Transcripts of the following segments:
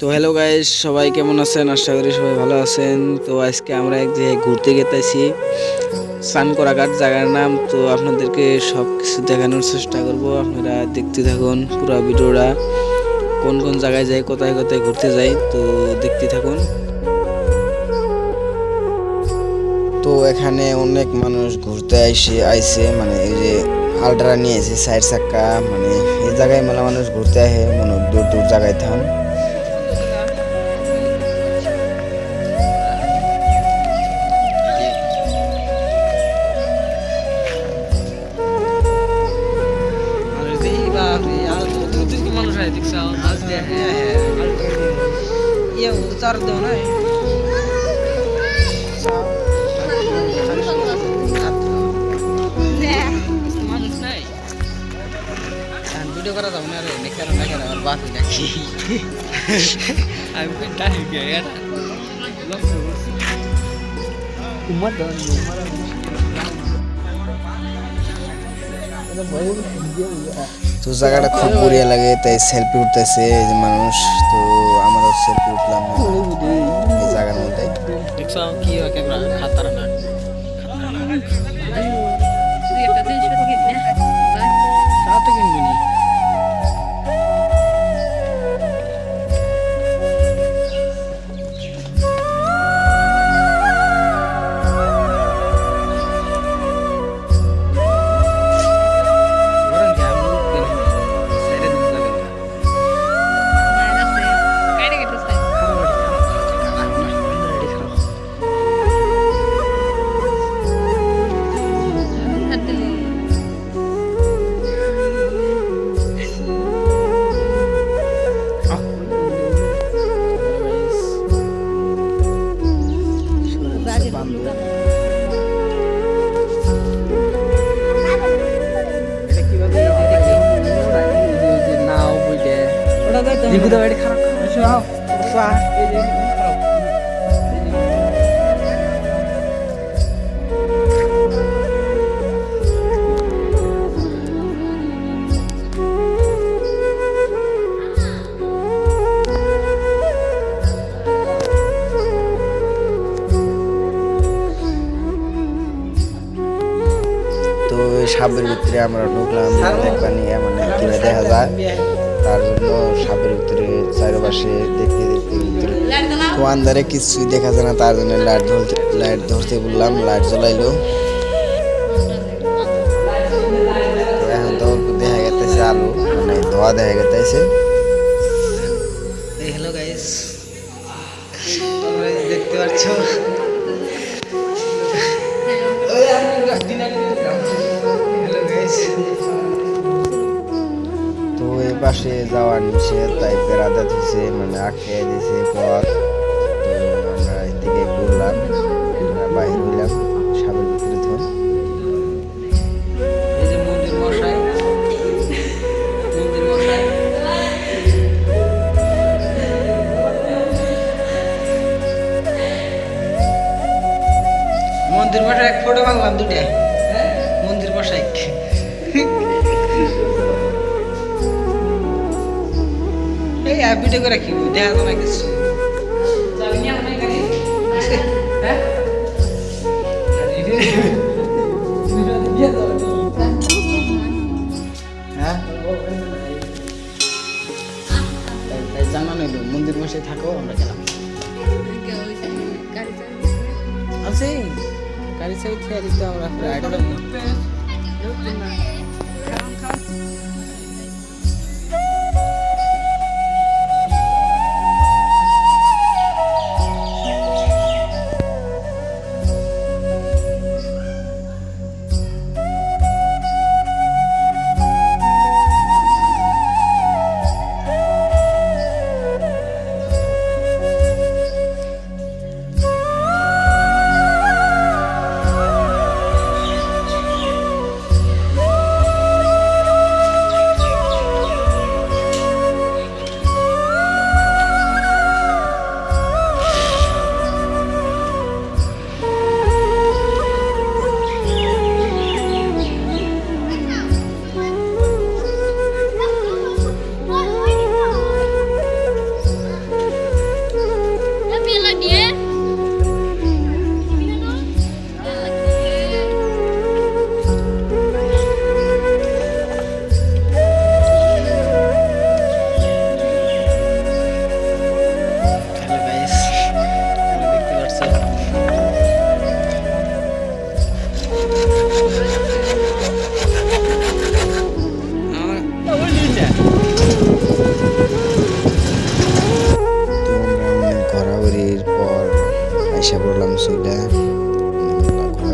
তো hello guys, সবাই কেমন আছেন? আশা করি সবাই ভালো আছেন। তো আজকে আমরা এক জায়গায় ঘুরতে গেতেছি, সানকরাঘাট জায়গার নাম। তো আপনাদেরকে সব কিছু দেখানোর চেষ্টা করব, আপনারা দেখতে থাকুন পুরো ভিডিওটা। কোন কোন জায়গায় যাই, কোথায় কোথায় ঘুরতে যাই, তো দেখতে থাকুন। তো এখানে অনেক মানুষ ঘুরতে আইছে, মানে এই যে আলট্রা নিয়ে এসে 4 চাকা, মানে এই জায়গায় মেলা মানুষ ঘুরতে আসে, মানে দূর দূর জায়গায় থান। उतार दो ना মানুষ নাই ভিডিও করা যাবে না রে নেকার নেকার আমার বাপ নাকি আমি কোন টাইম গিয়া উম্মত দাও উম্মত এটা বড় ভিডিও তো জায়গাটা খুব বড়িয়া লাগে, তাই সেলফি উঠতেছে এই যে মানুষ। তো আমারও সেলফি উঠলাম এই জায়গার মধ্যে। দেখছো কি হয় ক্যামেরা খাতারনাক সাথে কিনবি নি Ibu dah balik kerap. Masuk. Besar. তো সাপের ভিতরে আমরা ঢুকলাম, দেখবা নিয়ে মানে কিভাবে দেখা যায়, তার জন্য সাপের ভিতরে চারপাশে দেখতে দেখতে ভিতরে তো আন্ধারে কিছুই দেখা যায় না, তার জন্য লাইট ধরতে বললাম, লাইট জ্বলাইলো। এখন তো অল্প দেখা গেছে আলো, মানে ধোয়া দেখা গেছে। হ্যালো গাইস, তোমরা দেখতে পাচ্ছ হ্যালো গাইস। তো এই পাশে যাওয়ার নিষেধ, তাই বেড়াতে দিছে, মানে আটকে দিছে পথ। তো আমরা এদিকে ঘুরলাম, বাইরে হইলাম সাপের ভিতরে ধর। এই যে মন্দির মশাই, মন্দির মশাই মন্দির মশাই এক ফটো বাংলাম দুটা মন্দির মশাই এই ভিডিও করে কি দেখা তো না কিছু জানানো মন্দির মশাই থাকো, আমরা গেলাম আছে গাড়ি চাবি খেয়ে দিতে আমরা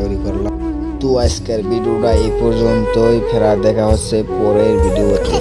ঘোরাঘুরি করলাম। তো আজকের ভিডিওটা এই পর্যন্তই, ফেরা দেখা হচ্ছে পরের ভিডিওতে।